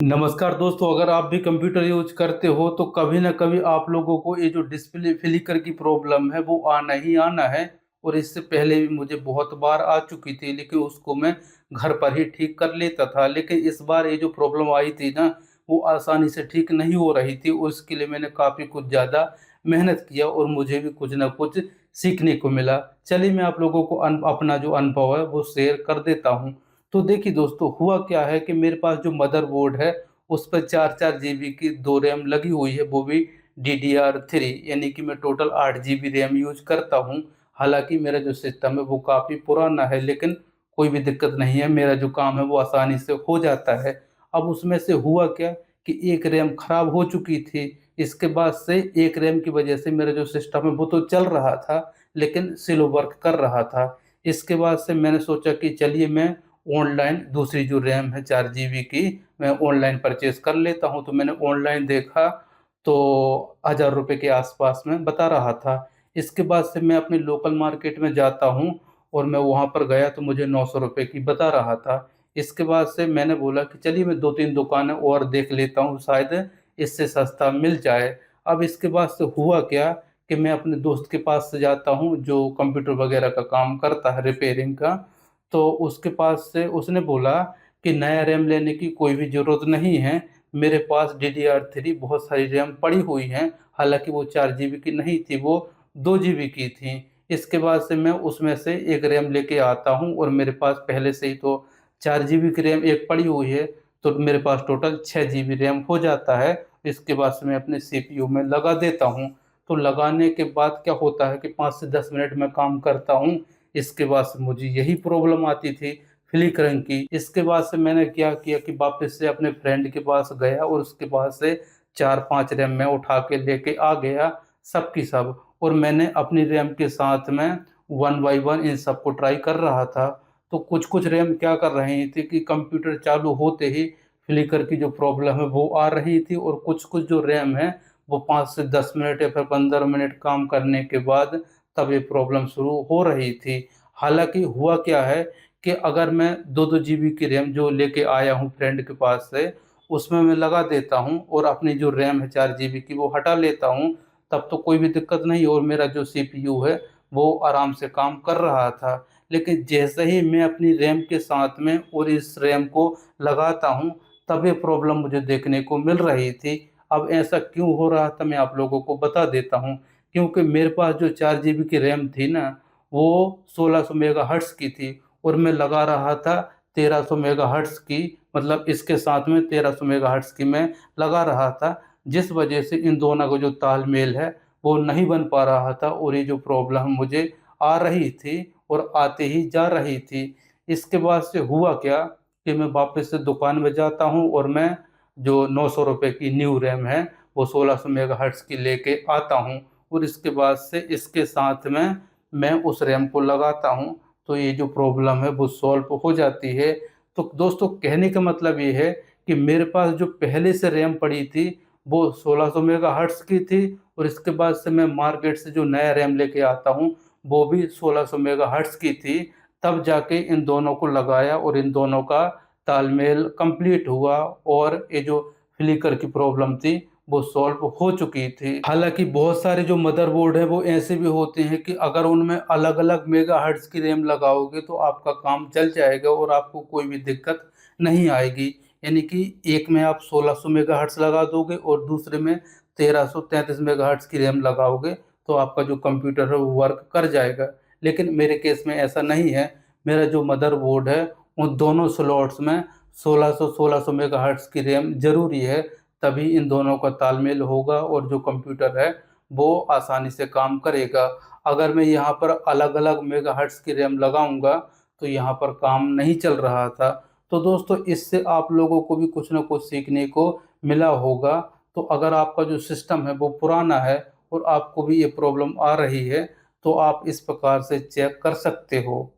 नमस्कार दोस्तों, अगर आप भी कंप्यूटर यूज करते हो तो कभी ना कभी आप लोगों को ये जो डिस्प्ले फ्लिकर की प्रॉब्लम है वो आना ही आना है। और इससे पहले भी मुझे बहुत बार आ चुकी थी, लेकिन उसको मैं घर पर ही ठीक कर लेता था। लेकिन इस बार ये जो प्रॉब्लम आई थी ना, वो आसानी से ठीक नहीं हो रही थी और उसके लिए मैंने काफ़ी कुछ ज़्यादा मेहनत किया और मुझे भी कुछ ना कुछ सीखने को मिला। चलिए मैं आप लोगों को अपना जो अनुभव है वो शेयर कर देता हूँ। तो देखिए दोस्तों, हुआ क्या है कि मेरे पास जो मदरबोर्ड है उस पर 4-4 जीबी की 2 रैम लगी हुई है, वो भी DDR3, यानी कि मैं टोटल 8 जीबी रैम यूज करता हूँ। हालांकि मेरा जो सिस्टम है वो काफ़ी पुराना है, लेकिन कोई भी दिक्कत नहीं है, मेरा जो काम है वो आसानी से हो जाता है। अब उसमें से हुआ क्या कि एक रैम खराब हो चुकी थी। इसके बाद से एक रैम की वजह से मेरा जो सिस्टम है वो तो चल रहा था, लेकिन स्लो वर्क कर रहा था। इसके बाद से मैंने सोचा कि चलिए मैं ऑनलाइन दूसरी जो रैम है 4 जीबी की, मैं ऑनलाइन परचेज़ कर लेता हूँ। तो मैंने ऑनलाइन देखा तो ₹1000 के आस-पास में बता रहा था। इसके बाद से मैं अपने लोकल मार्केट में जाता हूँ और मैं वहाँ पर गया तो मुझे ₹900 की बता रहा था। इसके बाद से मैंने बोला कि चलिए मैं 2-3 दुकानें और देख लेता हूँ, शायद इससे सस्ता मिल जाए। अब इसके बाद से हुआ क्या कि मैं अपने दोस्त के पास से जाता हूँ जो कंप्यूटर वगैरह का काम करता है, रिपेयरिंग का। तो उसके पास से उसने बोला कि नया रैम लेने की कोई भी ज़रूरत नहीं है, मेरे पास DDR3 बहुत सारी रैम पड़ी हुई हैं। हालाँकि वो 4 जीबी की नहीं थी, वो 2 जीबी की थी। इसके बाद से मैं उसमें से एक रैम लेके आता हूँ और मेरे पास पहले से ही तो 4 जीबी की रैम एक पड़ी हुई है, तो मेरे पास टोटल 6 जीबी रैम हो जाता है। इसके बाद से मैं अपने CPU में लगा देता हूँ। तो लगाने के बाद क्या होता है कि 5 से 10 मिनट मैं काम करता हूँ। इसके बाद से मुझे यही प्रॉब्लम आती थी फ्लिकरिंग की। इसके बाद से मैंने क्या किया कि वापस से अपने फ्रेंड के पास गया और उसके पास से 4-5 रैम मैं उठा के लेके आ गया, सब की सब। और मैंने अपनी रैम के साथ में 1 बाय 1 इन सबको ट्राई कर रहा था। तो कुछ-कुछ रैम क्या कर रही थी कि कंप्यूटर चालू होते ही फ्लिकर की जो प्रॉब्लम है वो आ रही थी, और कुछ-कुछ जो रैम है वो 5 से 10 मिनट या फिर 15 मिनट काम करने के बाद तब ये प्रॉब्लम शुरू हो रही थी। हालाँकि हुआ क्या है कि अगर मैं 2-2 जीबी की रैम जो लेके आया हूँ फ्रेंड के पास से, उसमें मैं लगा देता हूँ और अपनी जो रैम है 4 जीबी की वो हटा लेता हूँ, तब तो कोई भी दिक्कत नहीं और मेरा जो CPU है वो आराम से काम कर रहा था। लेकिन जैसे ही मैं अपनी रैम के साथ में और इस रैम को लगाता हूँ, तब ये प्रॉब्लम मुझे देखने को मिल रही थी। अब ऐसा क्यों हो रहा था मैं आप लोगों को बता देता हूँ। क्योंकि मेरे पास जो 4 जीबी की रैम थी ना, वो 1600 मेगाहर्ट्ज़ की थी और मैं लगा रहा था 1300 मेगाहर्ट्ज़ की, मतलब इसके साथ में 1300 मेगाहर्ट्ज़ की मैं लगा रहा था, जिस वजह से इन दोनों का जो तालमेल है, वो नहीं बन पा रहा था और ये जो प्रॉब्लम मुझे आ रही थी और आते ही जा रही थी। इसके बाद से हुआ क्या कि मैं वापस से दुकान में जाता हूँ और मैं जो ₹900 की न्यू रैम है, वो 1600 मेगाहर्ट्ज़ की लेके आता हूँ और इसके बाद से इसके साथ में मैं उस रैम को लगाता हूँ, तो ये जो प्रॉब्लम है वो सॉल्व हो जाती है। तो दोस्तों, कहने का मतलब ये है कि मेरे पास जो पहले से रैम पड़ी थी, वो 1600 मेगाहर्ट्ज़ की थी और इसके बाद से मैं मार्केट से जो नया रैम लेके आता हूँ, वो भी 1600 मेगाहर्ट्ज़ की थी। तब जाके इन दोनों को लगाया और इन दोनों का तालमेल कंप्लीट हुआ और ये जो फ्लिकर की प्रॉब्लम थी वो सॉल्व हो चुकी थी। हालाँकि बहुत सारे जो मदरबोर्ड हैं वो ऐसे भी होते हैं कि अगर उनमें अलग-अलग मेगाहर्ट्ज़ की रैम लगाओगे तो आपका काम चल जाएगा और आपको कोई भी दिक्कत नहीं आएगी। यानी कि एक में आप 1600 मेगाहर्ट्ज़ लगा दोगे और दूसरे में 1333 मेगाहर्ट्ज़ की रैम लगाओगे, तो आपका जो कंप्यूटर है वो वर्क कर जाएगा। लेकिन मेरे केस में ऐसा नहीं है। मेरा जो मदरबोर्ड है उन दोनों स्लॉट्स में 1600 मेगाहर्ट्ज़ की रैम ज़रूरी है, तभी इन दोनों का तालमेल होगा और जो कंप्यूटर है वो आसानी से काम करेगा। अगर मैं यहाँ पर अलग-अलग मेगाहर्ट्ज़ की रैम लगाऊँगा तो यहाँ पर काम नहीं चल रहा था। तो दोस्तों, इससे आप लोगों को भी कुछ न कुछ सीखने को मिला होगा। तो अगर आपका जो सिस्टम है वो पुराना है और आपको भी ये प्रॉब्लम आ रही है, तो आप इस प्रकार से चेक कर सकते हो।